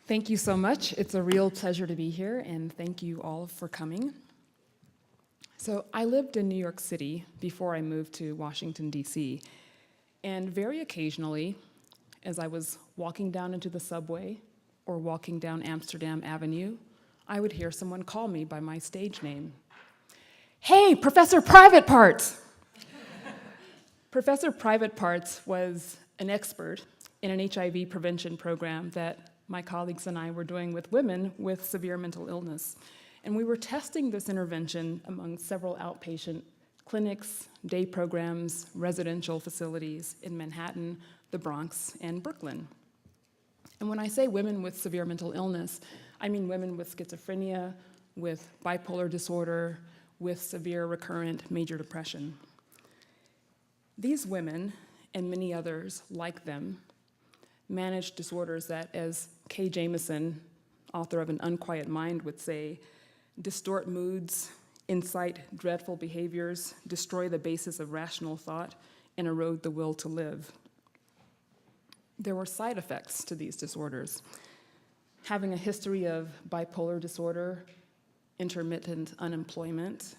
Thank you so much. It's a real pleasure to be here, and thank you all for coming. So I lived in New York City before I moved to Washington, D.C., and very occasionally, as I was walking down into the subway or walking down Amsterdam Avenue, I would hear someone call me by my stage name. "Hey, Professor Private Parts!" Professor Private Parts was an expert in an HIV prevention program that my colleagues and I were doing with women with severe mental illness. And we were testing this intervention among several outpatient clinics, day programs, residential facilities in Manhattan, the Bronx, and Brooklyn. And when I say women with severe mental illness, I mean women with schizophrenia, with bipolar disorder, with severe recurrent major depression. These women, and many others like them, manage disorders that, as Kay Jamison, author of An Unquiet Mind, would say, distort moods, incite dreadful behaviors, destroy the basis of rational thought, and erode the will to live. There were side effects to these disorders. Having a history of bipolar disorder, intermittent unemployment,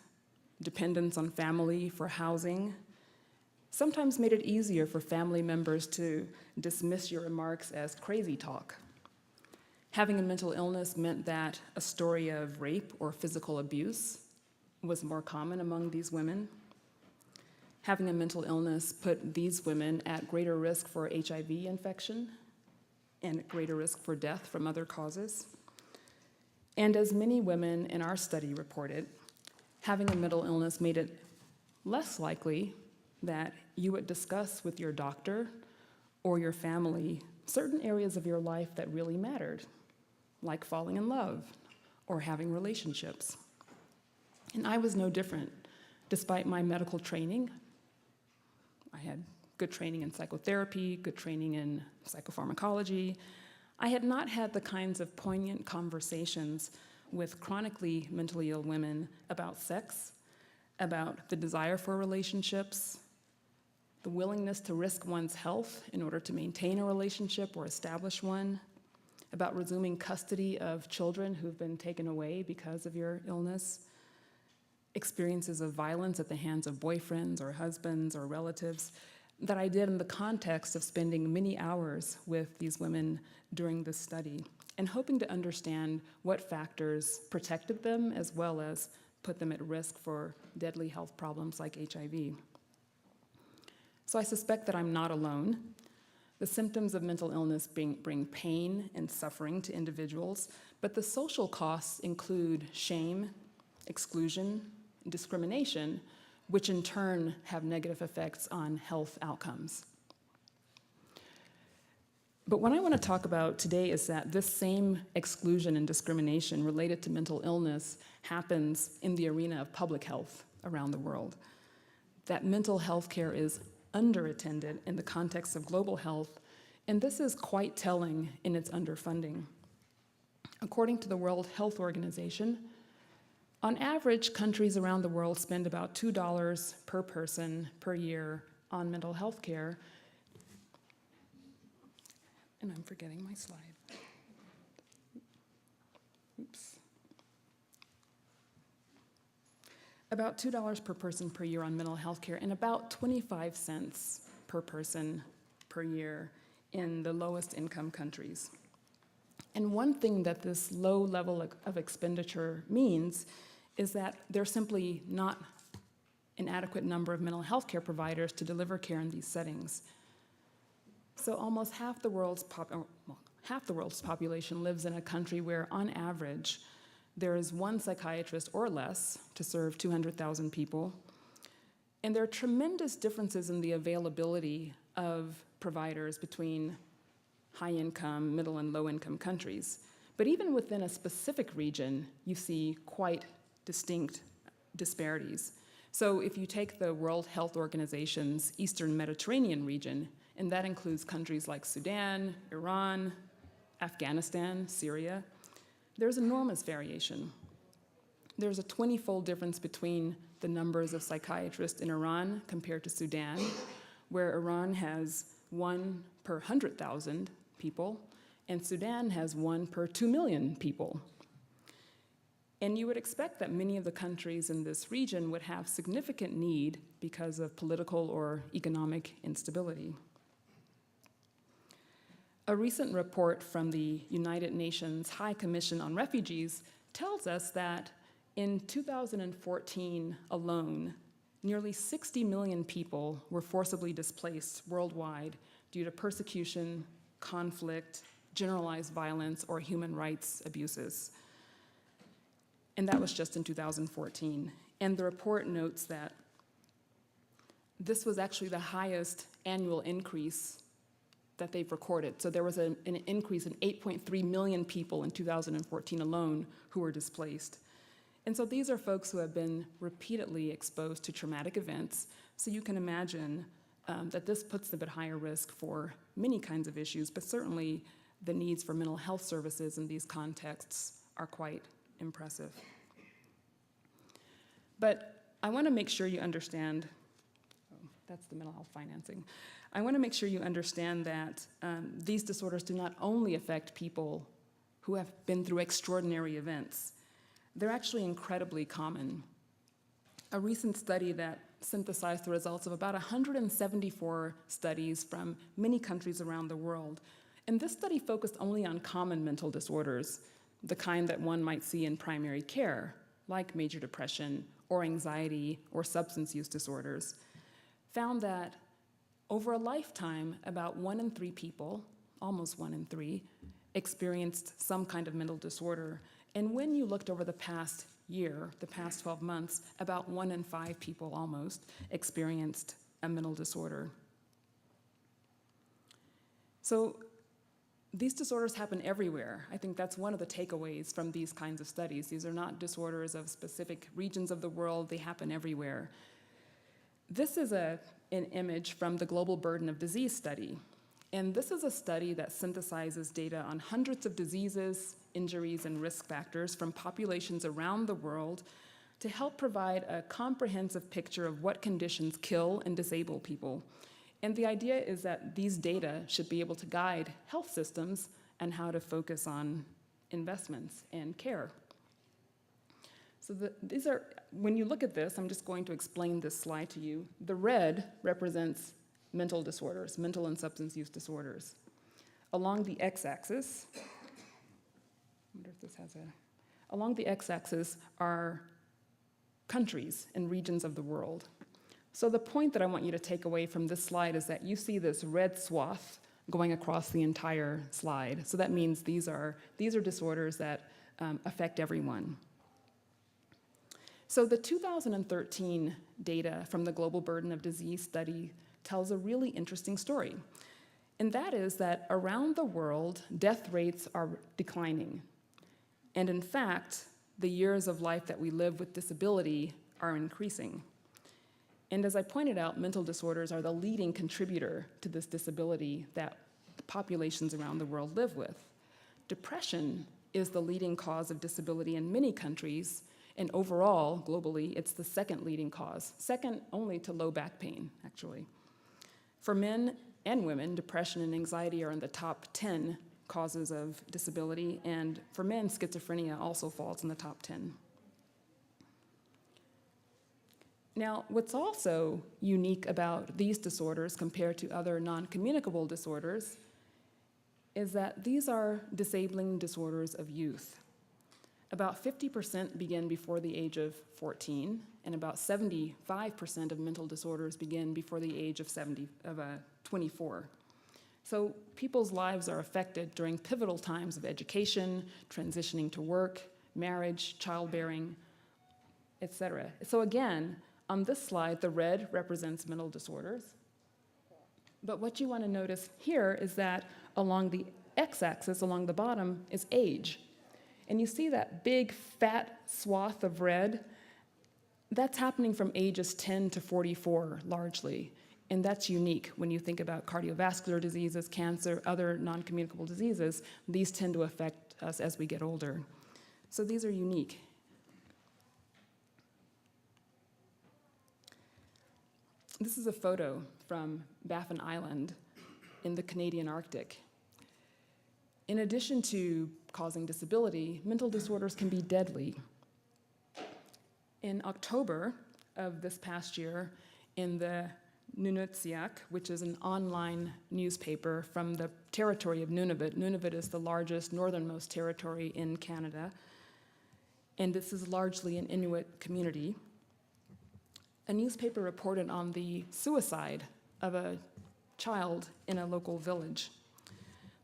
dependence on family for housing, sometimes made it easier for family members to dismiss your remarks as crazy talk. Having a mental illness meant that a story of rape or physical abuse was more common among these women. Having a mental illness put these women at greater risk for HIV infection and at greater risk for death from other causes. And as many women in our study reported, having a mental illness made it less likely that you would discuss with your doctor or your family certain areas of your life that really mattered, like falling in love or having relationships. And I was no different. Despite my medical training, I had good training in psychotherapy, good training in psychopharmacology. I had not had the kinds of poignant conversations with chronically mentally ill women about sex, about the desire for relationships, the willingness to risk one's health in order to maintain a relationship or establish one, about resuming custody of children who've been taken away because of your illness, experiences of violence at the hands of boyfriends or husbands or relatives that I did in the context of spending many hours with these women during this study and hoping to understand what factors protected them as well as put them at risk for deadly health problems like HIV. So I suspect that I'm not alone. The symptoms of mental illness bring pain and suffering to individuals, but the social costs include shame, exclusion, and discrimination, which in turn have negative effects on health outcomes. But what I want to talk about today is that this same exclusion and discrimination related to mental illness happens in the arena of public health around the world. That mental health care is underattended in the context of global health, and this is quite telling in its underfunding. According to the World Health Organization, on average, countries around the world spend about $2 per person per year on mental health care. And I'm forgetting my slide. Oops. About $2 per person per year on mental health care and about 25 cents per person per year in the lowest income countries. And one thing that this low level of expenditure means is that there's simply not an adequate number of mental health care providers to deliver care in these settings. So almost half the world's population lives in a country where, on average, there is one psychiatrist or less to serve 200,000 people. And there are tremendous differences in the availability of providers between high-income, middle, and low-income countries. But even within a specific region, you see quite distinct disparities. So if you take the World Health Organization's Eastern Mediterranean region, and that includes countries like Sudan, Iran, Afghanistan, Syria, there's enormous variation. There's a 20-fold difference between the numbers of psychiatrists in Iran compared to Sudan, where Iran has 1 per 100,000 people, and Sudan has 1 per 2 million people. And you would expect that many of the countries in this region would have significant need because of political or economic instability. A recent report from the United Nations High Commission on Refugees tells us that in 2014 alone, nearly 60 million people were forcibly displaced worldwide due to persecution, conflict, generalized violence, or human rights abuses. And that was just in 2014. And the report notes that this was actually the highest annual increase that they've recorded. So there was an increase in 8.3 million people in 2014 alone who were displaced. And so these are folks who have been repeatedly exposed to traumatic events. So you can imagine that this puts them at higher risk for many kinds of issues, but certainly the needs for mental health services in these contexts are quite impressive. But I want to make sure you understand, that's the mental health financing. I want to make sure you understand that these disorders do not only affect people who have been through extraordinary events. They're actually incredibly common. A recent study that synthesized the results of about 174 studies from many countries around the world. And this study focused only on common mental disorders, the kind that one might see in primary care, like major depression or anxiety or substance use disorders, found that over a lifetime, about 1 in 3 people, almost 1 in 3, experienced some kind of mental disorder. And when you looked over the past year, the past 12 months, about 1 in 5 people almost experienced a mental disorder. So these disorders happen everywhere. I think that's one of the takeaways from these kinds of studies. These are not disorders of specific regions of the world, they happen everywhere. This is an image from the Global Burden of Disease study. And this is a study that synthesizes data on hundreds of diseases, injuries, and risk factors from populations around the world to help provide a comprehensive picture of what conditions kill and disable people. And the idea is that these data should be able to guide health systems and how to focus on investments and care. So these are, when you look at this, I'm just going to explain this slide to you. The red represents mental disorders, mental and substance use disorders. Along the x-axis, I wonder if this has a, along the x-axis are countries and regions of the world. So the point that I want you to take away from this slide is that you see this red swath going across the entire slide. So that means these are disorders that affect everyone. So the 2013 data from the Global Burden of Disease study tells a really interesting story. And that is that around the world, death rates are declining. And in fact, the years of life that we live with disability are increasing. And as I pointed out, mental disorders are the leading contributor to this disability that populations around the world live with. Depression is the leading cause of disability in many countries, and overall, globally, it's the second leading cause, second only to low back pain, actually. For men and women, depression and anxiety are in the top 10 causes of disability, and for men, schizophrenia also falls in the top 10. Now, what's also unique about these disorders compared to other non-communicable disorders is that these are disabling disorders of youth. About 50% begin before the age of 14, and about 75% of mental disorders begin before the age of 24. So people's lives are affected during pivotal times of education, transitioning to work, marriage, childbearing, etc. So again, on this slide, the red represents mental disorders. But what you want to notice here is that along the x-axis, along the bottom, is age. And you see that big, fat swath of red? That's happening from ages 10 to 44, largely. And that's unique when you think about cardiovascular diseases, cancer, other non-communicable diseases. These tend to affect us as we get older. So these are unique. This is a photo from Baffin Island in the Canadian Arctic. In addition to causing disability, mental disorders can be deadly. In October of this past year, in the Nunatsiaq, which is an online newspaper from the territory of Nunavut. Nunavut is the largest, northernmost territory in Canada, and this is largely an Inuit community. A newspaper reported on the suicide of a child in a local village.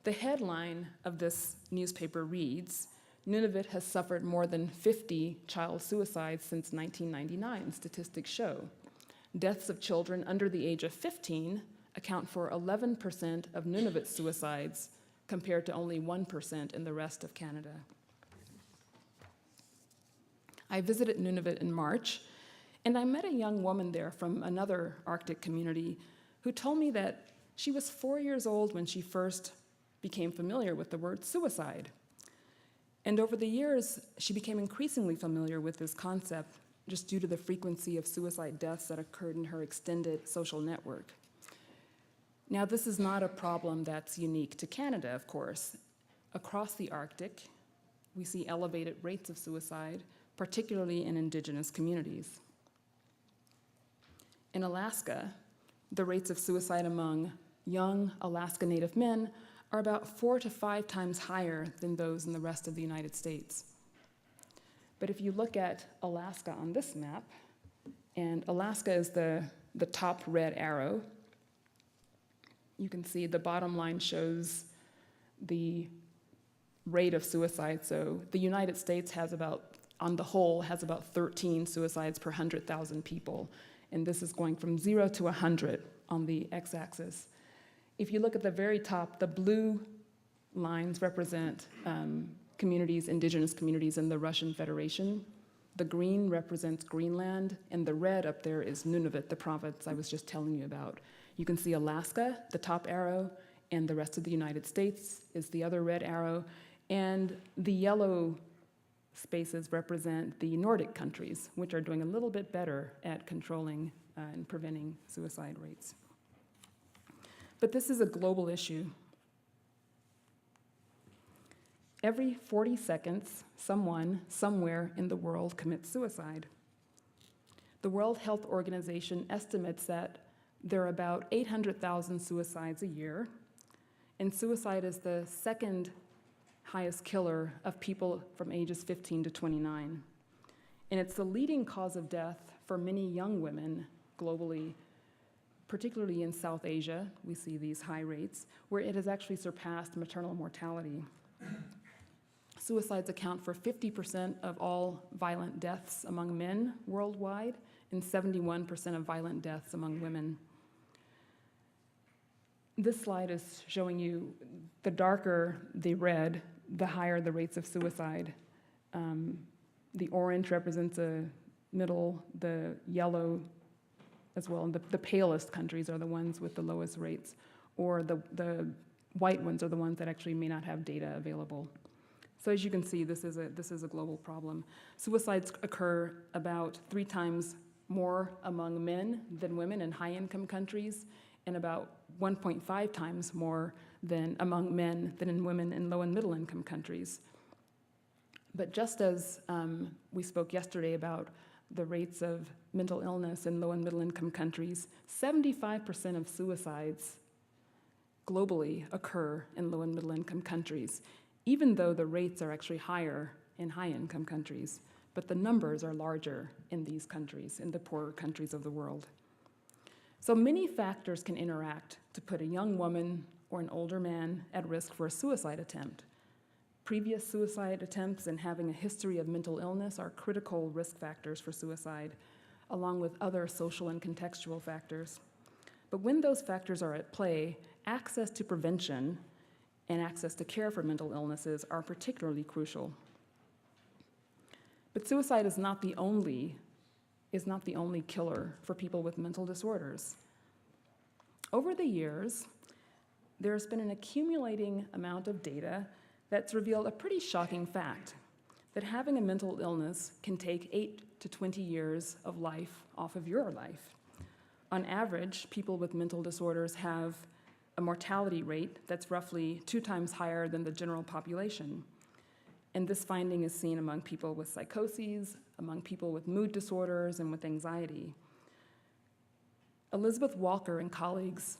The headline of this newspaper reads, "Nunavut has suffered more than 50 child suicides since 1999, statistics show. Deaths of children under the age of 15 account for 11% of Nunavut suicides, compared to only 1% in the rest of Canada." I visited Nunavut in March, and I met a young woman there from another Arctic community who told me that she was 4 years old when she first became familiar with the word suicide. And over the years, she became increasingly familiar with this concept just due to the frequency of suicide deaths that occurred in her extended social network. Now, this is not a problem that's unique to Canada, of course. Across the Arctic, we see elevated rates of suicide, particularly in Indigenous communities. In Alaska, the rates of suicide among young Alaska Native men are about 4 to 5 times higher than those in the rest of the United States. But if you look at Alaska on this map, and Alaska is the top red arrow, you can see the bottom line shows the rate of suicide. So the United States has about, on the whole, has about 13 suicides per 100,000 people. And this is going from 0 to 100 on the x-axis. If you look at the very top, the blue lines represent communities, indigenous communities in the Russian Federation. The green represents Greenland, and the red up there is Nunavut, the province I was just telling you about. You can see Alaska, the top arrow, and the rest of the United States is the other red arrow, and the yellow spaces represent the Nordic countries, which are doing a little bit better at controlling and preventing suicide rates. But this is a global issue. Every 40 seconds, someone, somewhere in the world commits suicide. The World Health Organization estimates that there are about 800,000 suicides a year, and suicide is the second highest killer of people from ages 15 to 29. And it's the leading cause of death for many young women globally, particularly in South Asia. We see these high rates, where it has actually surpassed maternal mortality. Suicides account for 50% of all violent deaths among men worldwide, and 71% of violent deaths among women. This slide is showing you the darker the red, the higher the rates of suicide. The orange represents a middle, the yellow as well, and the palest countries are the ones with the lowest rates, or the white ones are the ones that actually may not have data available. So as you can see, this is a global problem. Suicides occur about 3 times more among men than women in high-income countries, and about 1.5 times more than among men than in women in low and middle-income countries. But just as we spoke yesterday about the rates of mental illness in low and middle-income countries, 75% of suicides globally occur in low and middle-income countries, even though the rates are actually higher in high-income countries. But the numbers are larger in these countries, in the poorer countries of the world. So many factors can interact to put a young woman or an older man at risk for a suicide attempt. Previous suicide attempts and having a history of mental illness are critical risk factors for suicide, along with other social and contextual factors. But when those factors are at play, access to prevention and access to care for mental illnesses are particularly crucial. But suicide is not the only killer for people with mental disorders. Over the years, there's been an accumulating amount of data that's revealed a pretty shocking fact, that having a mental illness can take 8 to 20 years of life off of your life. On average, people with mental disorders have a mortality rate that's roughly 2 times higher than the general population. And this finding is seen among people with psychoses, among people with mood disorders, and with anxiety. Elizabeth Walker and colleagues,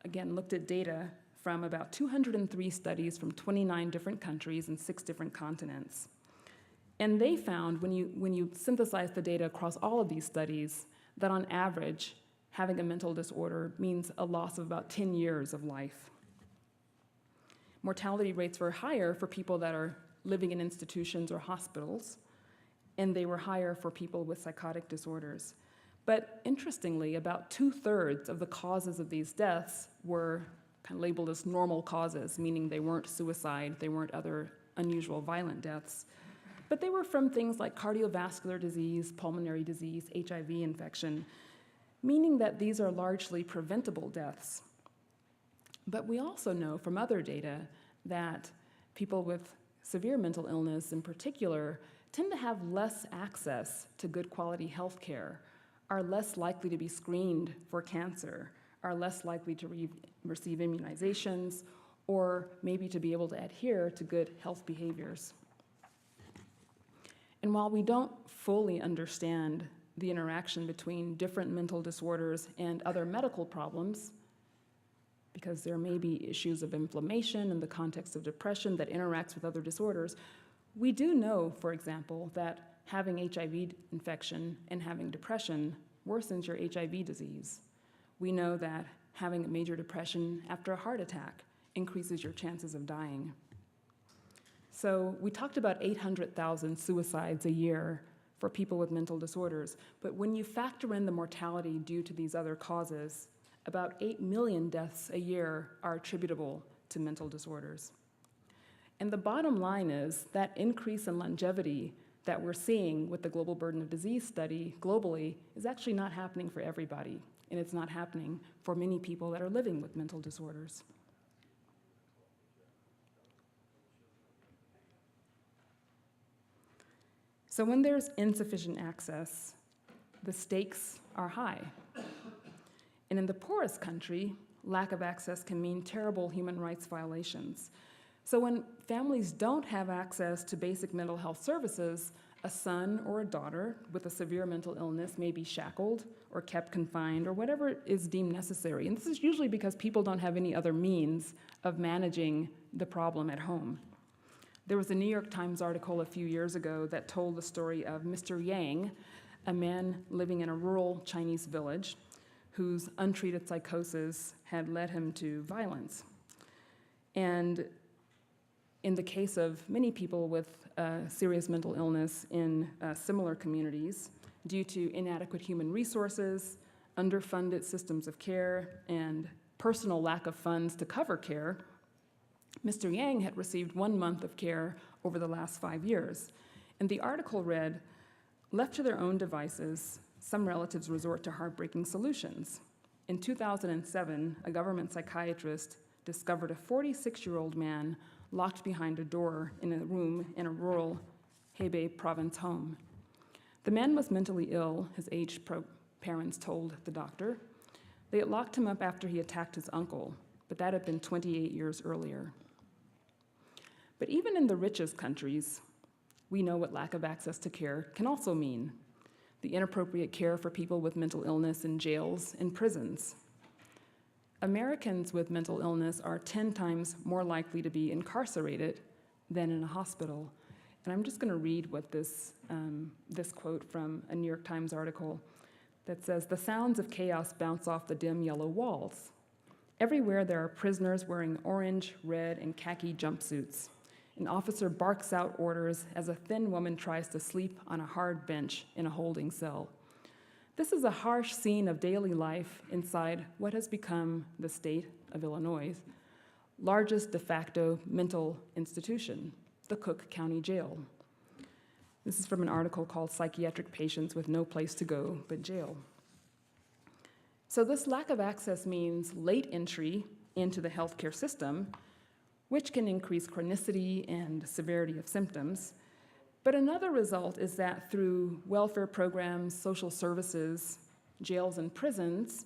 again, looked at data from about 203 studies from 29 different countries and 6 different continents. And they found, when you synthesize the data across all of these studies, that on average, having a mental disorder means a loss of about 10 years of life. Mortality rates were higher for people that are living in institutions or hospitals, and they were higher for people with psychotic disorders. But interestingly, about 2/3 of the causes of these deaths were kind of labeled as normal causes, meaning they weren't suicide, they weren't other unusual violent deaths. But they were from things like cardiovascular disease, pulmonary disease, HIV infection, meaning that these are largely preventable deaths. But we also know from other data that people with severe mental illness in particular tend to have less access to good quality health care, are less likely to be screened for cancer, are less likely to receive immunizations, or maybe to be able to adhere to good health behaviors. And while we don't fully understand the interaction between different mental disorders and other medical problems, because there may be issues of inflammation in the context of depression that interacts with other disorders, we do know, for example, that having HIV infection and having depression worsens your HIV disease. We know that having a major depression after a heart attack increases your chances of dying. So we talked about 800,000 suicides a year for people with mental disorders, but when you factor in the mortality due to these other causes, about 8 million deaths a year are attributable to mental disorders. And the bottom line is that increase in longevity that we're seeing with the Global Burden of Disease study globally is actually not happening for everybody, and it's not happening for many people that are living with mental disorders. So when there's insufficient access, the stakes are high. And in the poorest country, lack of access can mean terrible human rights violations. So when families don't have access to basic mental health services, a son or a daughter with a severe mental illness may be shackled or kept confined or whatever is deemed necessary. And this is usually because people don't have any other means of managing the problem at home. There was a New York Times article a few years ago that told the story of Mr. Yang, a man living in a rural Chinese village whose untreated psychosis had led him to violence. And in the case of many people with serious mental illness in similar communities, due to inadequate human resources, underfunded systems of care, and personal lack of funds to cover care, Mr. Yang had received 1 month of care over the last 5 years. And the article read, "Left to their own devices, some relatives resort to heartbreaking solutions. In 2007, a government psychiatrist discovered a 46-year-old man locked behind a door in a room in a rural Hebei province home. The man was mentally ill, his aged parents told the doctor. They had locked him up after he attacked his uncle, but that had been 28 years earlier." But even in the richest countries, we know what lack of access to care can also mean. The inappropriate care for people with mental illness in jails and prisons. Americans with mental illness are 10 times more likely to be incarcerated than in a hospital. And I'm just going to read what this quote from a New York Times article that says, "The sounds of chaos bounce off the dim yellow walls. Everywhere there are prisoners wearing orange, red, and khaki jumpsuits. An officer barks out orders as a thin woman tries to sleep on a hard bench in a holding cell. This is a harsh scene of daily life inside what has become the state of Illinois' largest de facto mental institution, the Cook County Jail." This is from an article called "Psychiatric Patients with No Place to Go But Jail." So this lack of access means late entry into the healthcare system, which can increase chronicity and severity of symptoms. But another result is that through welfare programs, social services, jails, and prisons,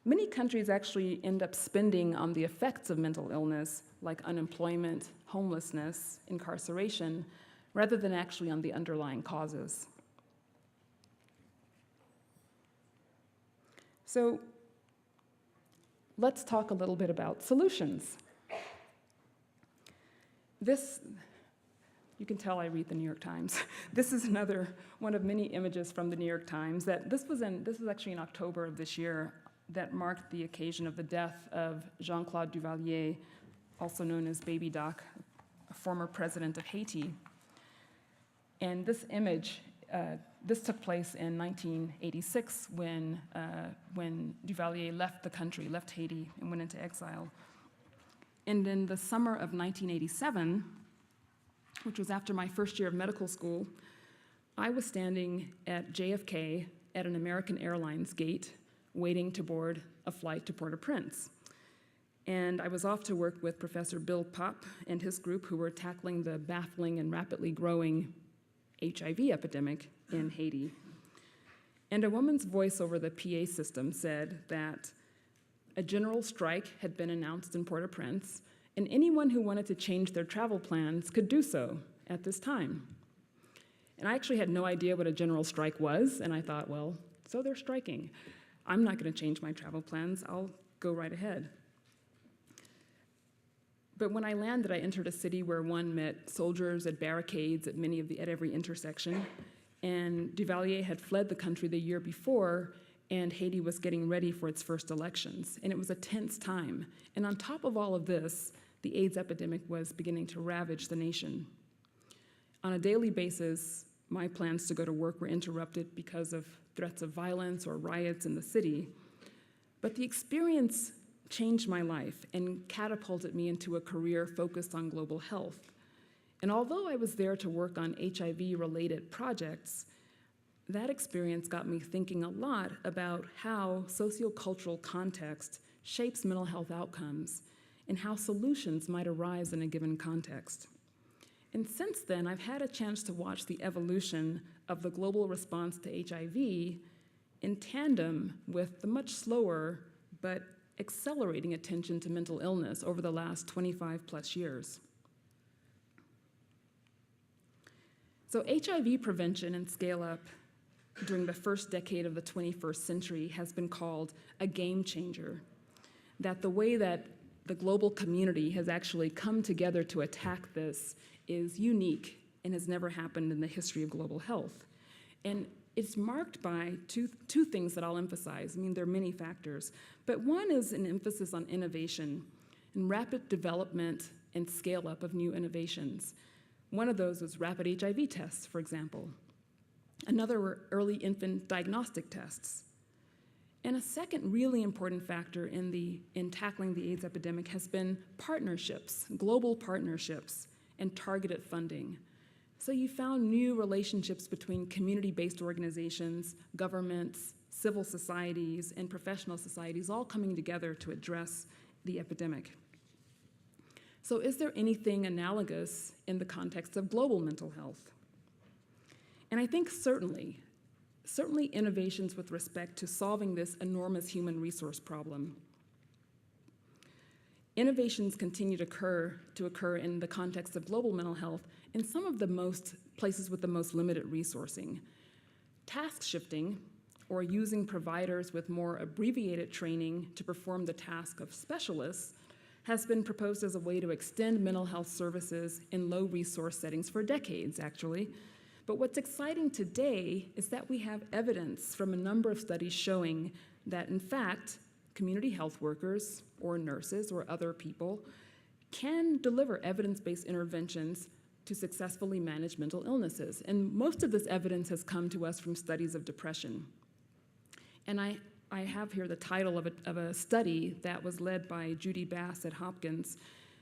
Many countries actually end up spending on the effects of mental illness, like unemployment, homelessness, incarceration, rather than actually on the underlying causes. So let's talk a little bit about solutions. This, you can tell I read the New York Times. This is another one of many images from the New York Times. This was actually in October of this year, that marked the occasion of the death of Jean-Claude Duvalier, also known as Baby Doc, a former president of Haiti. And this image, this took place in 1986 when Duvalier left the country, left Haiti, and went into exile. And in the summer of 1987, which was after my first year of medical school, I was standing at JFK at an American Airlines gate, waiting to board a flight to Port-au-Prince. And I was off to work with Professor Bill Popp and his group, who were tackling the baffling and rapidly growing HIV epidemic in Haiti. And a woman's voice over the PA system said that a general strike had been announced in Port-au-Prince, and anyone who wanted to change their travel plans could do so at this time. And I actually had no idea what a general strike was, and I thought, well, so they're striking. I'm not going to change my travel plans. I'll go right ahead. But when I landed, I entered a city where one met soldiers at barricades at every intersection, and Duvalier had fled the country the year before, and Haiti was getting ready for its first elections, and it was a tense time. And on top of all of this, the AIDS epidemic was beginning to ravage the nation. On a daily basis, my plans to go to work were interrupted because of threats of violence or riots in the city. But the experience changed my life and catapulted me into a career focused on global health. And although I was there to work on HIV-related projects, that experience got me thinking a lot about how sociocultural context shapes mental health outcomes and how solutions might arise in a given context. And since then, I've had a chance to watch the evolution of the global response to HIV in tandem with the much slower but accelerating attention to mental illness over the last 25 plus years. So HIV prevention and scale-up during the first decade of the 21st century has been called a game changer. That the way that the global community has actually come together to attack this is unique and has never happened in the history of global health. And it's marked by two things that I'll emphasize. I mean, there are many factors, but one is an emphasis on innovation and rapid development and scale up of new innovations. One of those was rapid HIV tests, for example. Another were early infant diagnostic tests. And a second really important factor in tackling the AIDS epidemic has been partnerships, global partnerships, and targeted funding. So you found new relationships between community-based organizations, governments, civil societies, and professional societies all coming together to address the epidemic. So is there anything analogous in the context of global mental health? And I think certainly innovations with respect to solving this enormous human resource problem. Innovations continue to occur in the context of global mental health in some of the places with the most limited resourcing. Task shifting, or using providers with more abbreviated training to perform the task of specialists, has been proposed as a way to extend mental health services in low resource settings for decades, actually. But what's exciting today is that we have evidence from a number of studies showing that, in fact, community health workers or nurses or other people can deliver evidence-based interventions to successfully manage mental illnesses. And most of this evidence has come to us from studies of depression. And I have here the title of a study that was led by Judy Bass at Hopkins.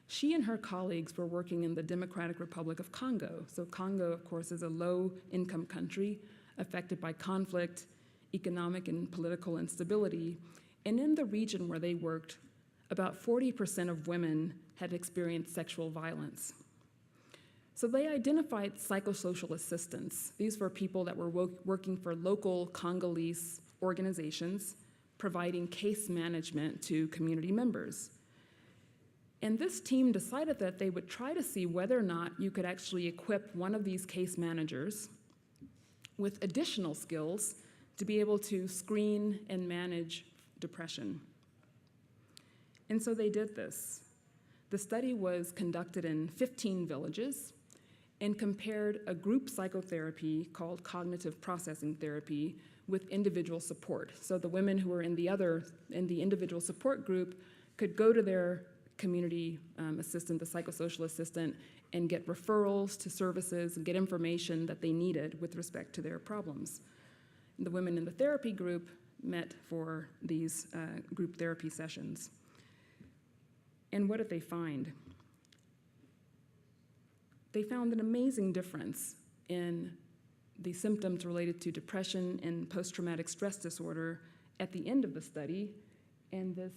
She and her colleagues were working in the Democratic Republic of Congo. So Congo, of course, is a low-income country affected by conflict, economic and political instability. And in the region where they worked, about 40% of women had experienced sexual violence. So they identified psychosocial assistants. These were people that were working for local Congolese organizations, providing case management to community members. And this team decided that they would try to see whether or not you could actually equip one of these case managers with additional skills to be able to screen and manage depression. And so they did this. The study was conducted in 15 villages and compared a group psychotherapy called cognitive processing therapy with individual support. So the women who were in the individual support group could go to their community assistant, the psychosocial assistant, and get referrals to services and get information that they needed with respect to their problems. The women in the therapy group met for these group therapy sessions. And what did they find? They found an amazing difference in the symptoms related to depression and post-traumatic stress disorder at the end of the study. And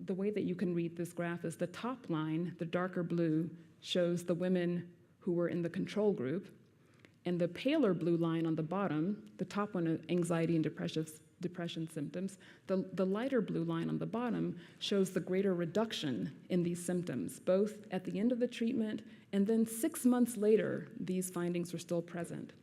the way that you can read this graph is the top line, the darker blue, shows the women who were in the control group, and the paler blue line on the bottom, the top one, anxiety and depression symptoms, the lighter blue line on the bottom shows the greater reduction in these symptoms, both at the end of the treatment and then 6 months later, these findings were still present.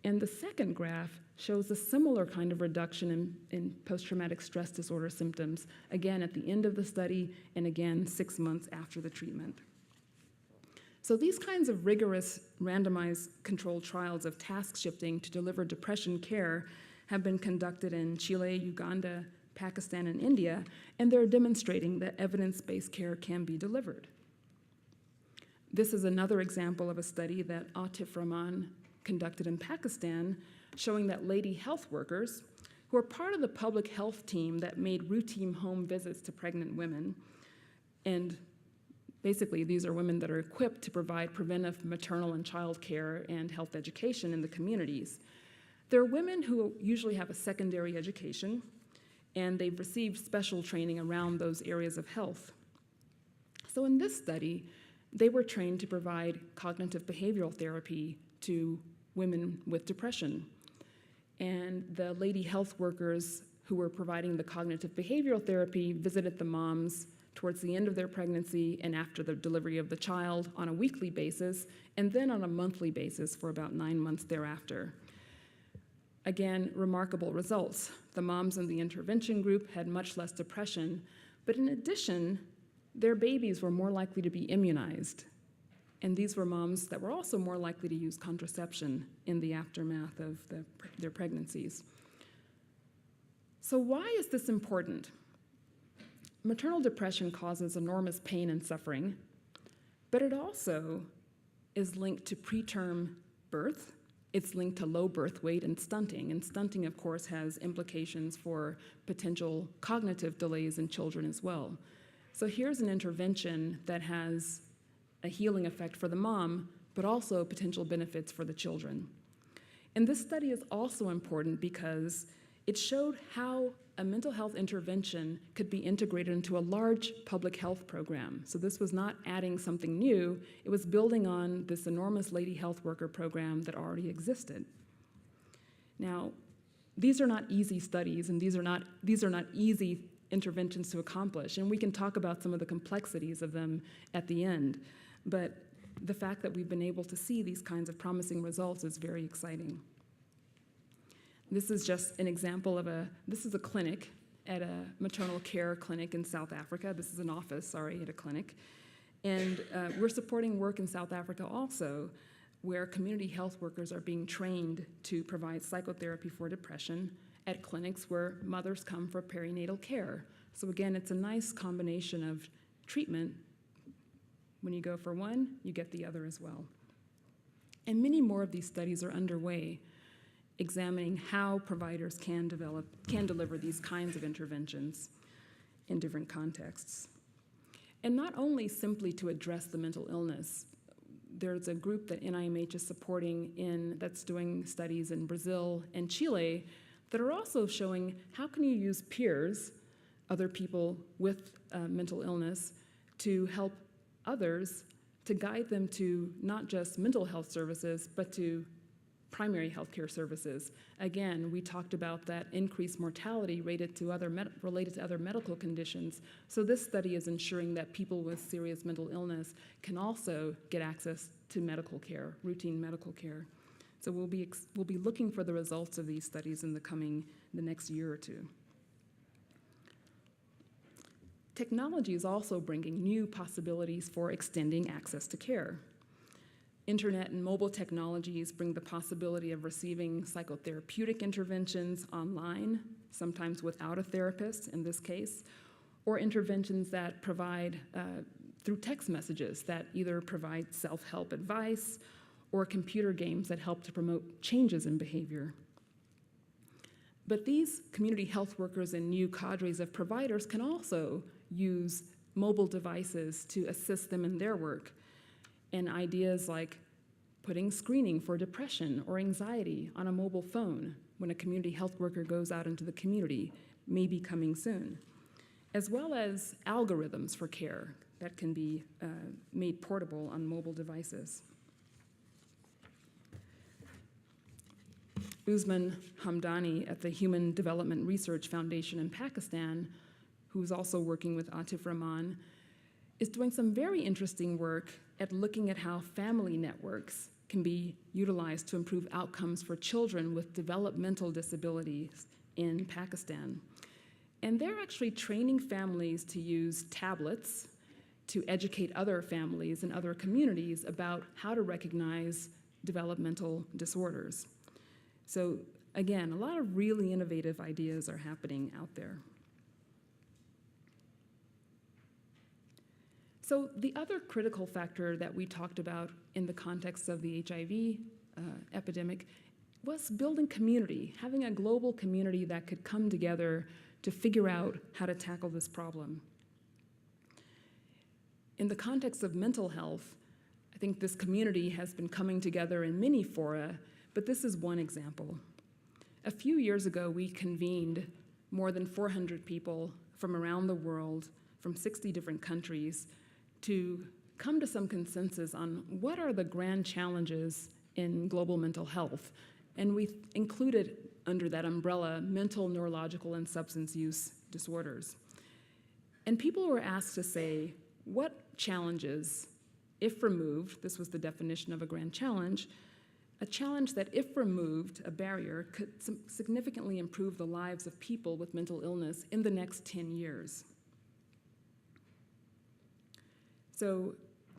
And the second graph shows a similar kind of reduction in post-traumatic stress disorder symptoms, again at the end of the study and again 6 months after the treatment. So these kinds of rigorous randomized controlled trials of task shifting to deliver depression care have been conducted in Chile, Uganda, Pakistan, and India, and they're demonstrating that evidence-based care can be delivered. This is another example of a study that Atif Rahman conducted in Pakistan, showing that lady health workers, who are part of the public health team that made routine home visits to pregnant women, and basically these are women that are equipped to provide preventive maternal and child care and health education in the communities. They're women who usually have a secondary education, and they've received special training around those areas of health. So in this study, they were trained to provide cognitive behavioral therapy to women with depression. And the lady health workers who were providing the cognitive behavioral therapy visited the moms towards the end of their pregnancy and after the delivery of the child on a weekly basis, and then on a monthly basis for about 9 months thereafter. Again, remarkable results. The moms in the intervention group had much less depression, but in addition, their babies were more likely to be immunized. And these were moms that were also more likely to use contraception in the aftermath of their pregnancies. So why is this important? Maternal depression causes enormous pain and suffering, but it also is linked to preterm birth. It's linked to low birth weight and stunting. And stunting, of course, has implications for potential cognitive delays in children as well. So here's an intervention that has a healing effect for the mom, but also potential benefits for the children. And this study is also important because it showed how a mental health intervention could be integrated into a large public health program. So this was not adding something new, it was building on this enormous lady health worker program that already existed. Now, these are not easy studies, and these are not easy interventions to accomplish, and we can talk about some of the complexities of them at the end. But the fact that we've been able to see these kinds of promising results is very exciting. This is just an example of this is a clinic at a maternal care clinic in South Africa. This is an office, at a clinic. And we're supporting work in South Africa also, where community health workers are being trained to provide psychotherapy for depression at clinics where mothers come for perinatal care. So again, it's a nice combination of treatment. When you go for one, you get the other as well. And many more of these studies are underway, examining how providers can deliver these kinds of interventions in different contexts. And not only simply to address the mental illness. There's a group that NIMH is supporting that's doing studies in Brazil and Chile that are also showing how can you use peers, other people with mental illness, to help others, to guide them to not just mental health services, but to primary healthcare services. Again, we talked about that increased mortality related to other medical conditions. So this study is ensuring that people with serious mental illness can also get access to medical care, routine medical care. So we'll be looking for the results of these studies in the next year or two. Technology is also bringing new possibilities for extending access to care. Internet and mobile technologies bring the possibility of receiving psychotherapeutic interventions online, sometimes without a therapist in this case, or interventions that provide through text messages that either provide self-help advice or computer games that help to promote changes in behavior. But these community health workers and new cadres of providers can also use mobile devices to assist them in their work. And ideas like putting screening for depression or anxiety on a mobile phone when a community health worker goes out into the community may be coming soon, as well as algorithms for care that can be made portable on mobile devices. Usman Hamdani at the Human Development Research Foundation in Pakistan, who's also working with Atif Rahman, is doing some very interesting work at looking at how family networks can be utilized to improve outcomes for children with developmental disabilities in Pakistan. And they're actually training families to use tablets to educate other families and other communities about how to recognize developmental disorders. So again, a lot of really innovative ideas are happening out there. So the other critical factor that we talked about in the context of the HIV epidemic was building community, having a global community that could come together to figure out how to tackle this problem. In the context of mental health, I think this community has been coming together in many fora, but this is one example. A few years ago, we convened more than 400 people from around the world, from 60 different countries, to come to some consensus on what are the grand challenges in global mental health. And we included under that umbrella mental, neurological, and substance use disorders. And people were asked to say what challenges, if removed, this was the definition of a grand challenge, a challenge that, if removed, a barrier, could significantly improve the lives of people with mental illness in the next 10 years. So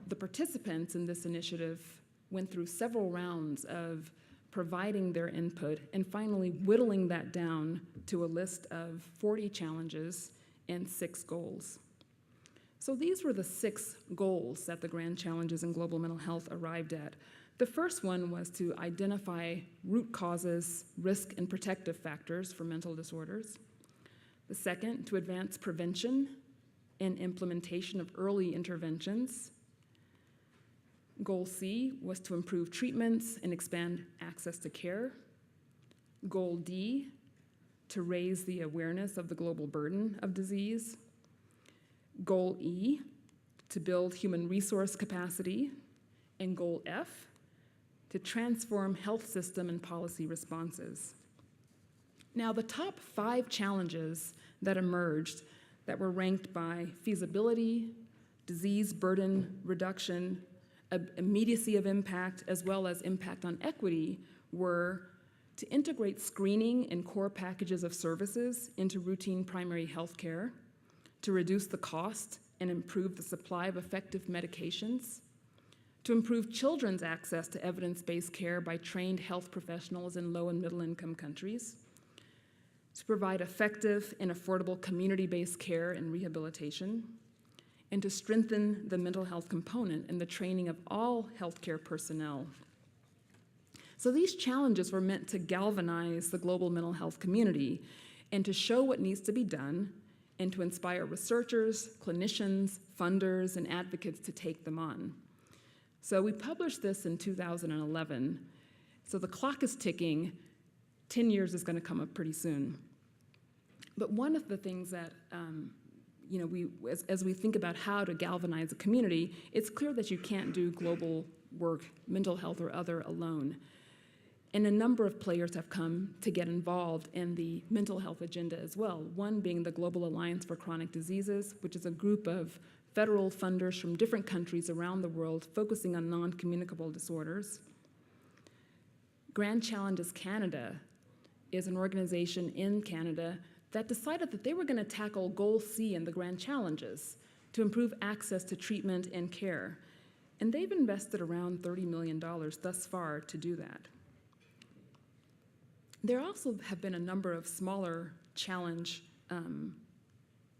the participants in this initiative went through several rounds of providing their input and finally whittling that down to a list of 40 challenges and 6 goals. So these were the 6 goals that the Grand Challenges in Global Mental Health arrived at. The first one was to identify root causes, risk, and protective factors for mental disorders. The second, to advance prevention and implementation of early interventions. Goal C was to improve treatments and expand access to care. Goal D, to raise the awareness of the global burden of disease. Goal E, to build human resource capacity. And goal F, to transform health system and policy responses. Now, the top 5 challenges that emerged that were ranked by feasibility, disease burden reduction, immediacy of impact, as well as impact on equity, were to integrate screening and core packages of services into routine primary health care, to reduce the cost and improve the supply of effective medications, to improve children's access to evidence-based care by trained health professionals in low and middle-income countries, to provide effective and affordable community-based care and rehabilitation, and to strengthen the mental health component in the training of all healthcare personnel. So these challenges were meant to galvanize the global mental health community and to show what needs to be done and to inspire researchers, clinicians, funders, and advocates to take them on. So we published this in 2011. So the clock is ticking. 10 years is going to come up pretty soon. But one of the things that, as we think about how to galvanize a community, it's clear that you can't do global work, mental health or other, alone. And a number of players have come to get involved in the mental health agenda as well, one being the Global Alliance for Chronic Diseases, which is a group of federal funders from different countries around the world focusing on non-communicable disorders. Grand Challenges Canada is an organization in Canada that decided that they were going to tackle Goal C in the Grand Challenges to improve access to treatment and care. And they've invested around $30 million thus far to do that. There also have been a number of smaller challenge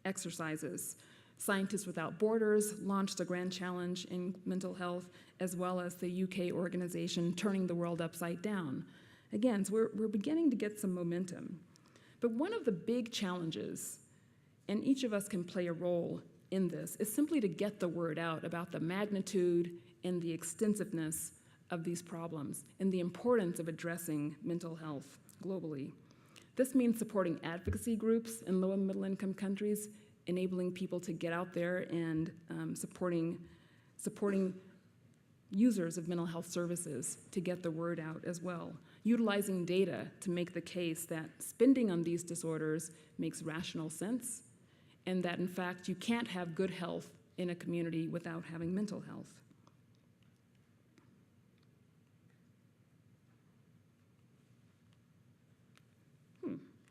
exercises. Scientists Without Borders launched a grand challenge in mental health, as well as the UK organization Turning the World Upside Down. Again, so we're beginning to get some momentum. But one of the big challenges, and each of us can play a role in this, is simply to get the word out about the magnitude and the extensiveness of these problems and the importance of addressing mental health globally. This means supporting advocacy groups in low and middle income countries, enabling people to get out there and supporting users of mental health services to get the word out as well. Utilizing data to make the case that spending on these disorders makes rational sense, and that in fact you can't have good health in a community without having mental health.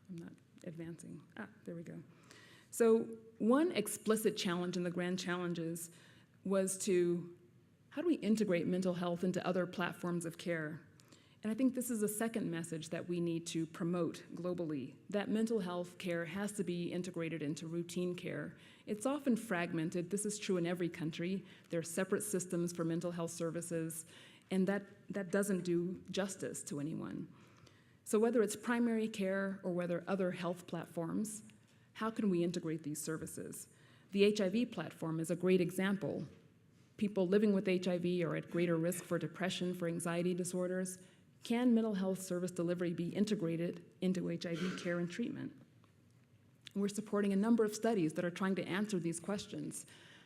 I'm not advancing. There we go. So one explicit challenge in the Grand Challenges was how do we integrate mental health into other platforms of care? And I think this is a second message that we need to promote globally, that mental health care has to be integrated into routine care. It's often fragmented. This is true in every country. There are separate systems for mental health services, and that doesn't do justice to anyone. So whether it's primary care or whether other health platforms, how can we integrate these services? The HIV platform is a great example. People living with HIV are at greater risk for depression, for anxiety disorders. Can mental health service delivery be integrated into HIV care and treatment? We're supporting a number of studies that are trying to answer these questions.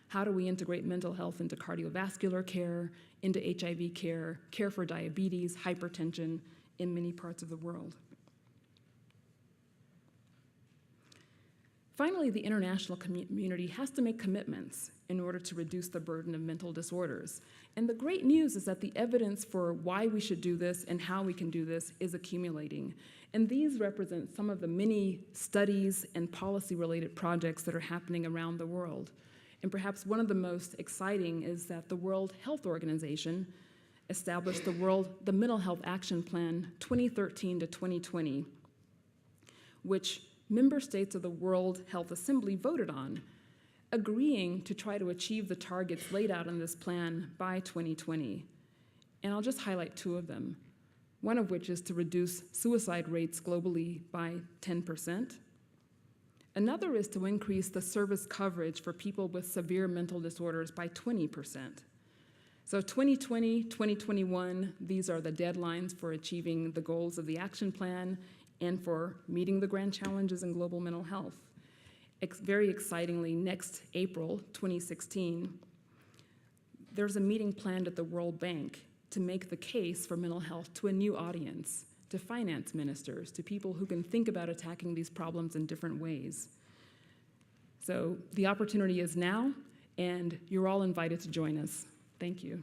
How do we integrate mental health into cardiovascular care, into HIV care, care for diabetes, hypertension in many parts of the world? Finally, the international community has to make commitments in order to reduce the burden of mental disorders. And the great news is that the evidence for why we should do this and how we can do this is accumulating. And these represent some of the many studies and policy-related projects that are happening around the world. And perhaps one of the most exciting is that the World Health Organization established the Mental Health Action Plan 2013 to 2020, which member states of the World Health Assembly voted on, agreeing to try to achieve the targets laid out in this plan by 2020. And I'll just highlight two of them, one of which is to reduce suicide rates globally by 10%. Another is to increase the service coverage for people with severe mental disorders by 20%. So 2020, 2021, these are the deadlines for achieving the goals of the action plan and for meeting the grand challenges in global mental health. Very excitingly, next April 2016, there's a meeting planned at the World Bank to make the case for mental health to a new audience, to finance ministers, to people who can think about attacking these problems in different ways. So the opportunity is now, and you're all invited to join us. Thank you.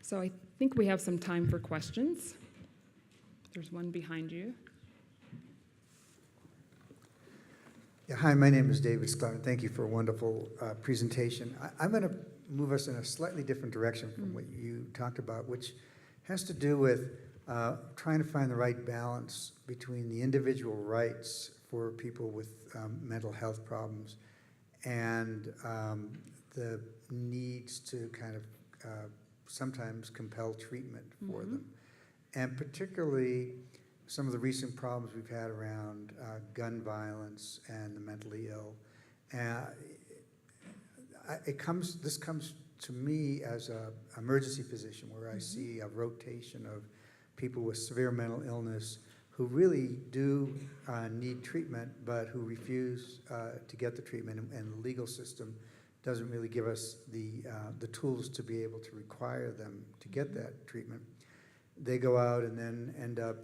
So I think we have some time for questions. There's one behind you. Yeah, hi, my name is David Scott. Thank you for a wonderful presentation. I'm going to move us in a slightly different direction from what you talked about, which has to do with trying to find the right balance between the individual rights for people with mental health problems and the needs to kind of sometimes compel treatment for them. And particularly some of the recent problems we've had around gun violence and the mentally ill. This comes to me as an emergency physician where I see a rotation of people with severe mental illness who really do need treatment, but who refuse to get the treatment, and the legal system doesn't really give us the tools to be able to require them to get that treatment. They go out and then end up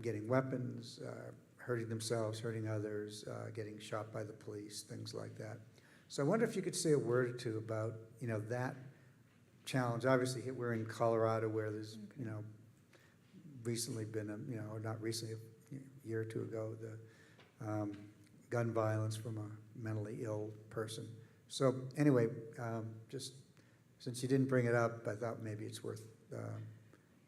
getting weapons, hurting themselves, hurting others, getting shot by the police, things like that. So I wonder if you could say a word or two about, that challenge. Obviously, we're in Colorado where there's, recently been, or not recently, a year or two ago, the gun violence from a mentally ill person. So anyway, just since you didn't bring it up, I thought maybe it's worth a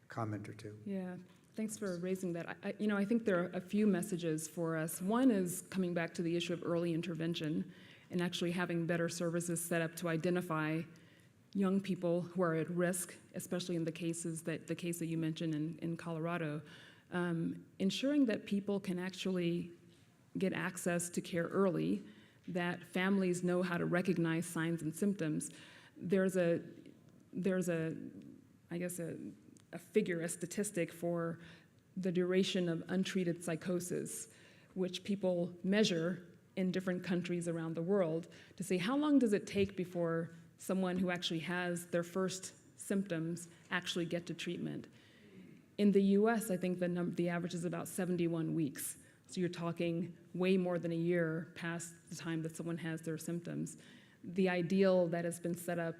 comment or two. Yeah, thanks for raising that. I think there are a few messages for us. One is coming back to the issue of early intervention and actually having better services set up to identify young people who are at risk, especially in the case that you mentioned in Colorado. Ensuring that people can actually get access to care early, that families know how to recognize signs and symptoms. There's a figure, a statistic for the duration of untreated psychosis, which people measure in different countries around the world to say how long does it take before someone who actually has their first symptoms actually get to treatment. In the US, I think the average is about 71 weeks. So you're talking way more than a year past the time that someone has their symptoms. The ideal that has been set up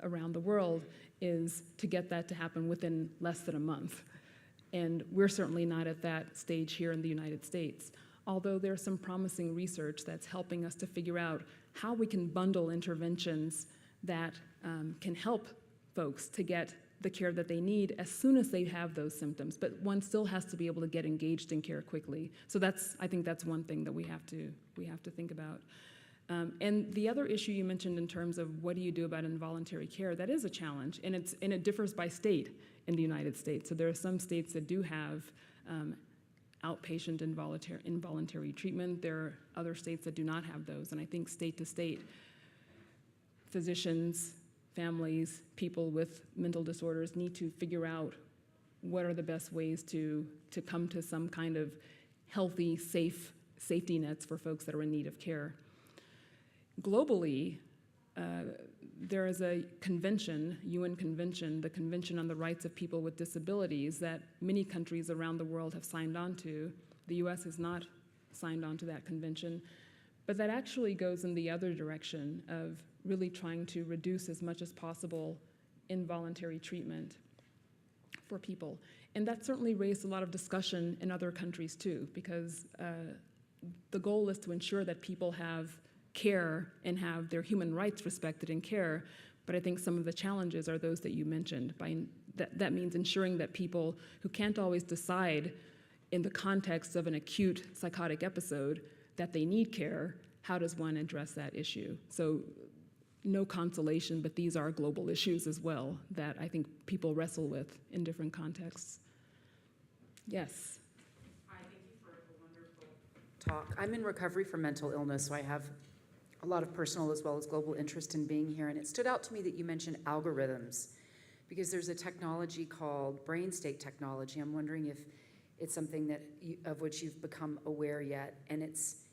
around the world is to get that to happen within less than a month. And we're certainly not at that stage here in the United States, although there's some promising research that's helping us to figure out how we can bundle interventions that can help folks to get the care that they need as soon as they have those symptoms, but one still has to be able to get engaged in care quickly. So I think that's one thing that we have to think about. And the other issue you mentioned in terms of what do you do about involuntary care, that is a challenge, and it differs by state in the United States. So there are some states that do have outpatient involuntary treatment. There are other states that do not have those, and I think state to state, physicians, families, people with mental disorders need to figure out what are the best ways to come to some kind of healthy, safety nets for folks that are in need of care. Globally, there is a convention, UN convention, the Convention on the Rights of People with Disabilities, that many countries around the world have signed on to. The US has not signed on to that convention, but that actually goes in the other direction of really trying to reduce as much as possible involuntary treatment for people. And that certainly raised a lot of discussion in other countries too, because the goal is to ensure that people have care and have their human rights respected in care. But I think some of the challenges are those that you mentioned. That means ensuring that people who can't always decide in the context of an acute psychotic episode that they need care, how does one address that issue? So no consolation, but these are global issues as well that I think people wrestle with in different contexts. Yes. Hi, thank you for a wonderful talk. I'm in recovery from mental illness, so I have a lot of personal as well as global interest in being here. And it stood out to me that you mentioned algorithms, because there's a technology called brain state technology. I'm wondering if it's something of which you've become aware yet. And it's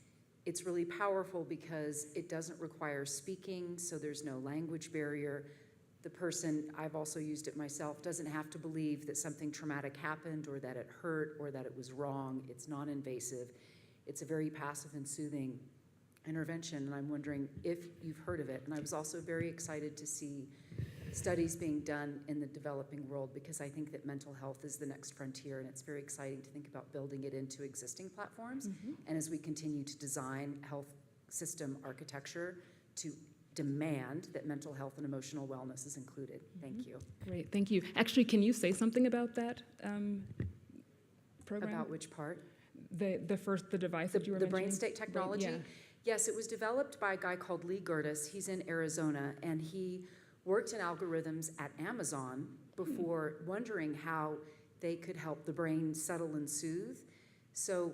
really powerful because it doesn't require speaking, so there's no language barrier. The person, I've also used it myself, doesn't have to believe that something traumatic happened or that it hurt or that it was wrong. It's non-invasive. It's a very passive and soothing intervention, and I'm wondering if you've heard of it. And I was also very excited to see studies being done in the developing world, because I think that mental health is the next frontier, and it's very exciting to think about building it into existing platforms. Mm-hmm. And as we continue to design health system architecture to demand that mental health and emotional wellness is included. Mm-hmm. Thank you. Great, thank you. Actually, can you say something about that program? About which part? The device that you were mentioning? The brain state technology? Right, yeah. Yes, it was developed by a guy called Lee Gertis. He's in Arizona, and he worked in algorithms at Amazon before wondering how they could help the brain settle and soothe. So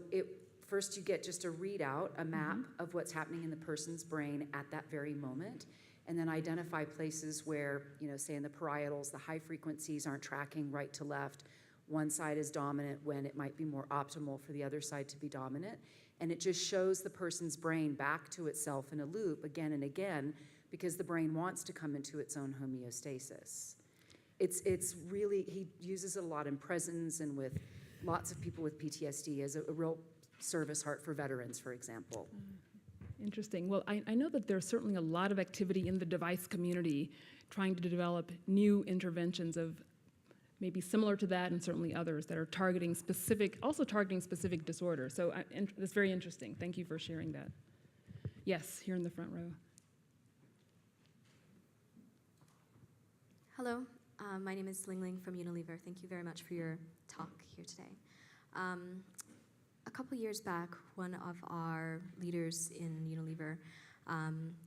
first you get just a readout, a map of what's happening in the person's brain at that very moment, and then identify places where, say in the parietals, the high frequencies aren't tracking right to left, one side is dominant when it might be more optimal for the other side to be dominant. And it just shows the person's brain back to itself in a loop again and again, because the brain wants to come into its own homeostasis. It's really, he uses it a lot in prisons and with lots of people with PTSD as a real service heart for veterans, for example. Interesting. Well, I know that there's certainly a lot of activity in the device community trying to develop new interventions of maybe similar to that, and certainly others that are targeting specific disorders. So that's very interesting. Thank you for sharing that. Yes, here in the front row. Hello, my name is Ling Ling from Unilever. Thank you very much for your talk here today. A couple years back, one of our leaders in Unilever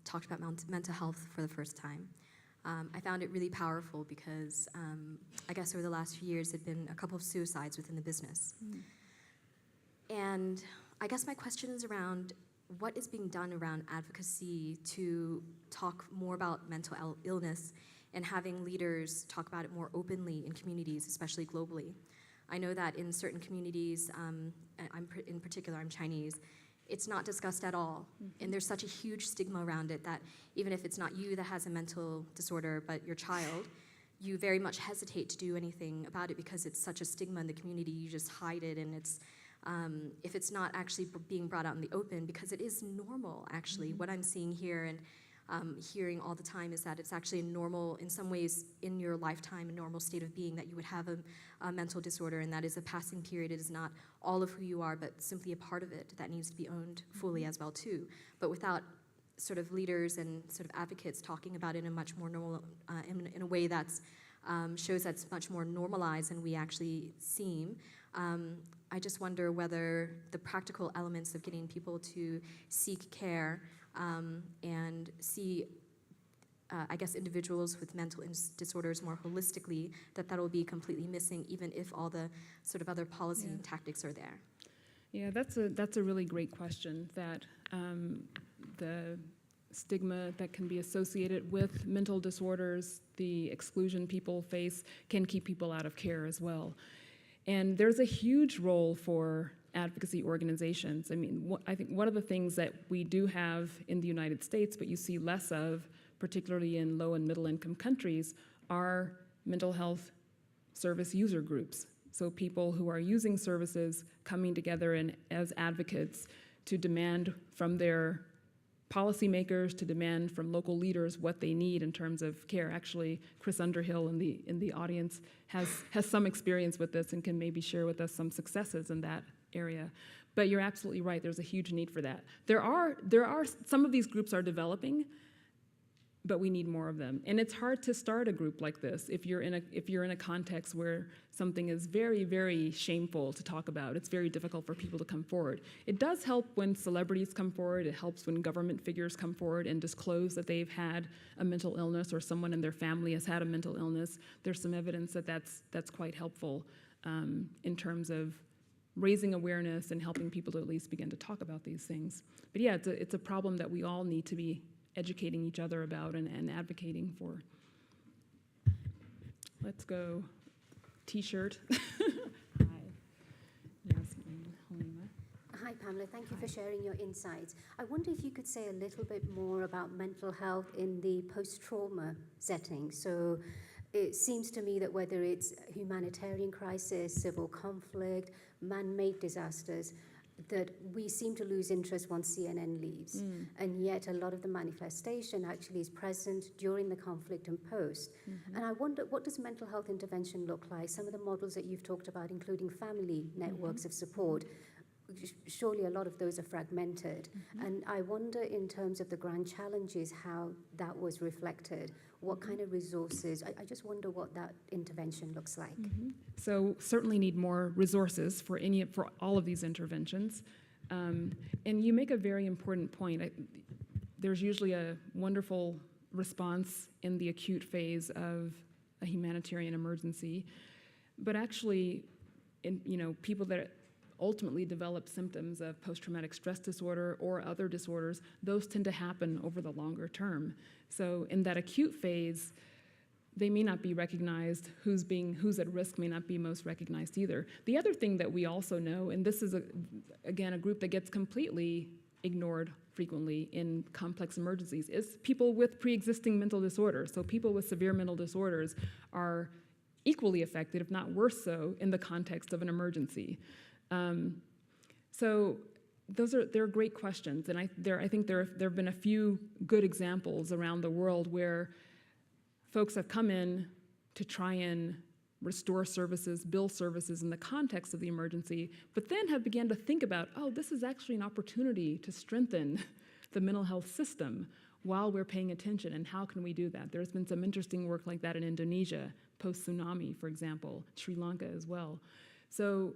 talked about mental health for the first time. I found it really powerful because I guess over the last few years, there had been a couple of suicides within the business. And I guess my question is around what is being done around advocacy to talk more about mental illness and having leaders talk about it more openly in communities, especially globally. I know that in certain communities, in particular, I'm Chinese, it's not discussed at all. And there's such a huge stigma around it that even if it's not you that has a mental disorder, but your child, you very much hesitate to do anything about it because it's such a stigma in the community, you just hide it, and it's, if it's not actually being brought out in the open, because it is normal, actually. What I'm seeing here and hearing all the time is that it's actually a normal, in some ways, in your lifetime, a normal state of being that you would have a mental disorder, and that is a passing period. It is not all of who you are, but simply a part of it that needs to be owned fully as well, too. But without sort of leaders and sort of advocates talking about it in a much more normal, in a way that's shows that's much more normalized than we actually seem. I just wonder whether the practical elements of getting people to seek care and see, I guess, individuals with mental disorders more holistically, that will be completely missing, even if all the sort of other policy and tactics are there. Yeah, that's a really great question, that the stigma that can be associated with mental disorders, the exclusion people face, can keep people out of care as well. And there's a huge role for advocacy organizations. I mean, I think one of the things that we do have in the United States, but you see less of, particularly in low and middle income countries, are mental health service user groups. So people who are using services coming together and as advocates to demand from their policymakers, to demand from local leaders what they need in terms of care. Actually, Chris Underhill in the audience has some experience with this and can maybe share with us some successes in that area. But you're absolutely right, there's a huge need for that. There are some of these groups are developing, but we need more of them. And it's hard to start a group like this if you're in a context where something is very, very shameful to talk about. It's very difficult for people to come forward. It does help when celebrities come forward. It helps when government figures come forward and disclose that they've had a mental illness or someone in their family has had a mental illness. There's some evidence that that's quite helpful in terms of raising awareness and helping people to at least begin to talk about these things. But yeah, it's a problem that we all need to be educating each other about and advocating for. Let's go T-shirt. Hi, Yasmin, Halima. Hi, Pamela. Thank you for sharing your insights. I wonder if you could say a little bit more about mental health in the post-trauma setting. So it seems to me that whether it's humanitarian crisis, civil conflict, man-made disasters, that we seem to lose interest once CNN leaves. And yet a lot of the manifestation actually is present during the conflict and post. And I wonder, what does mental health intervention look like? Some of the models that you've talked about, including family networks of support, surely a lot of those are fragmented. And I wonder, in terms of the grand challenges, how that was reflected. What kind of resources? I just wonder what that intervention looks like. So certainly need more resources for all of these interventions. And you make a very important point. There's usually a wonderful response in the acute phase of a humanitarian emergency, but actually, people that ultimately develop symptoms of post-traumatic stress disorder or other disorders, those tend to happen over the longer term. So in that acute phase, they may not be recognized. Who's at risk may not be most recognized either. The other thing that we also know, and this is, again, a group that gets completely ignored frequently in complex emergencies, is people with pre-existing mental disorders. So people with severe mental disorders are equally affected, if not worse so, in the context of an emergency. So they're great questions, and I think there have been a few good examples around the world where folks have come in to try and restore services, build services in the context of the emergency, but then have began to think about, oh, this is actually an opportunity to strengthen the mental health system while we're paying attention, and how can we do that? There's been some interesting work like that in Indonesia, post-tsunami, for example, Sri Lanka as well. So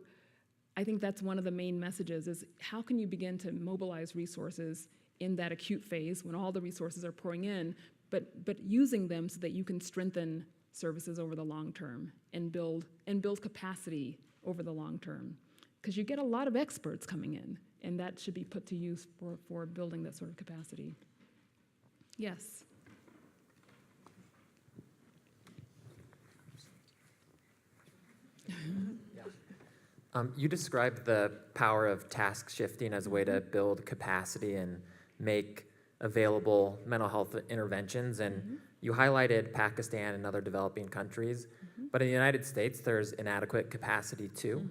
I think that's one of the main messages, is how can you begin to mobilize resources in that acute phase when all the resources are pouring in, but using them so that you can strengthen services over the long term and build capacity over the long term. Because you get a lot of experts coming in, and that should be put to use for building that sort of capacity. Yes. You described the power of task shifting as a way to build capacity and make available mental health interventions, and you highlighted Pakistan and other developing countries, but in the United States there's inadequate capacity too.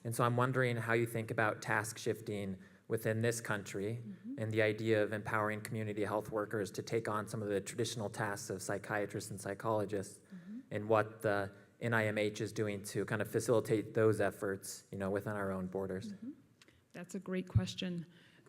And so I'm wondering how you think about task shifting within this country and the idea of empowering community health workers to take on some of the traditional tasks of psychiatrists and psychologists, and what the NIMH is doing to kind of facilitate those efforts, within our own borders. That's a great question.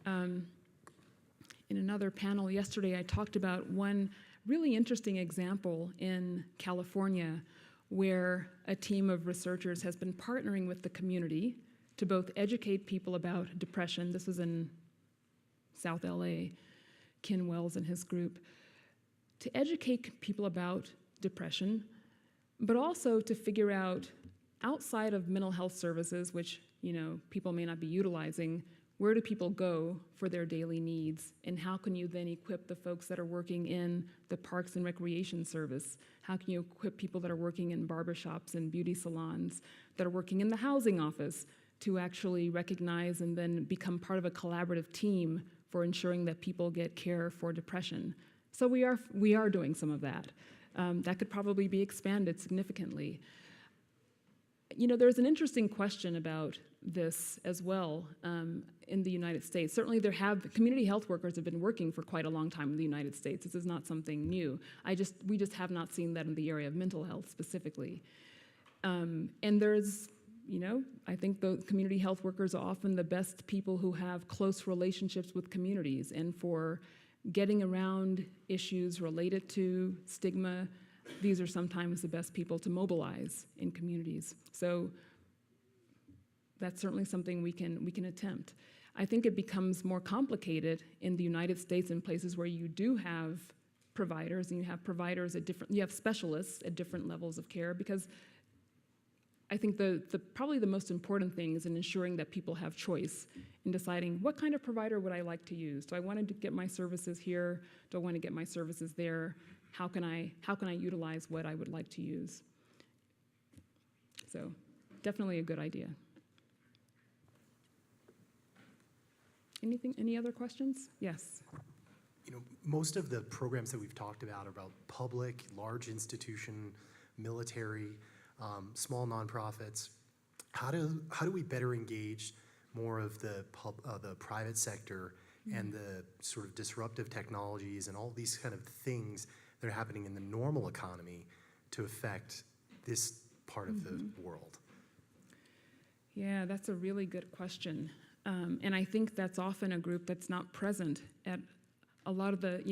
In another panel yesterday, I talked about one really interesting example in California where a team of researchers has been partnering with the community to both educate people about depression. This was in South LA, Ken Wells and his group, to educate people about depression, but also to figure out, outside of mental health services, which people may not be utilizing, where do people go for their daily needs, and how can you then equip the folks that are working in the parks and recreation service? How can you equip people that are working in barbershops and beauty salons, that are working in the housing office, to actually recognize and then become part of a collaborative team for ensuring that people get care for depression? So we are doing some of that. That could probably be expanded significantly. There's an interesting question about this as well in the United States. Certainly community health workers have been working for quite a long time in the United States. This is not something new. We just have not seen that in the area of mental health specifically. And there's, I think the community health workers are often the best people who have close relationships with communities, and for getting around issues related to stigma, these are sometimes the best people to mobilize in communities. So that's certainly something we can attempt. I think it becomes more complicated in the United States in places where you do have providers, and you have providers you have specialists at different levels of care, because I think probably the most important thing is in ensuring that people have choice in deciding, what kind of provider would I like to use? Do I want to get my services here? Do I want to get my services there? How can I utilize what I would like to use? So definitely a good idea. Any other questions? Yes. Most of the programs that we've talked about are about public, large institution, military, small nonprofits. How do we better engage more of the private sector and the sort of disruptive technologies and all these kind of things that are happening in the normal economy to affect this part of the world? Yeah, that's a really good question. And I think that's often a group that's not present at a lot of the,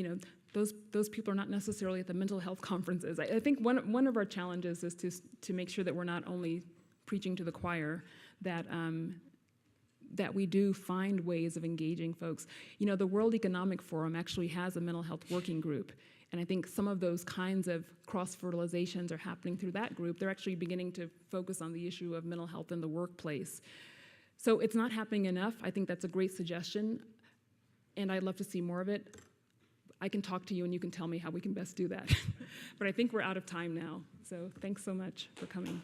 those people are not necessarily at the mental health conferences. I think one of our challenges is to make sure that we're not only preaching to the choir, that we do find ways of engaging folks. The World Economic Forum actually has a mental health working group, and I think some of those kinds of cross-fertilizations are happening through that group. They're actually beginning to focus on the issue of mental health in the workplace. So it's not happening enough. I think that's a great suggestion, and I'd love to see more of it. I can talk to you and you can tell me how we can best do that. But I think we're out of time now. So thanks so much for coming.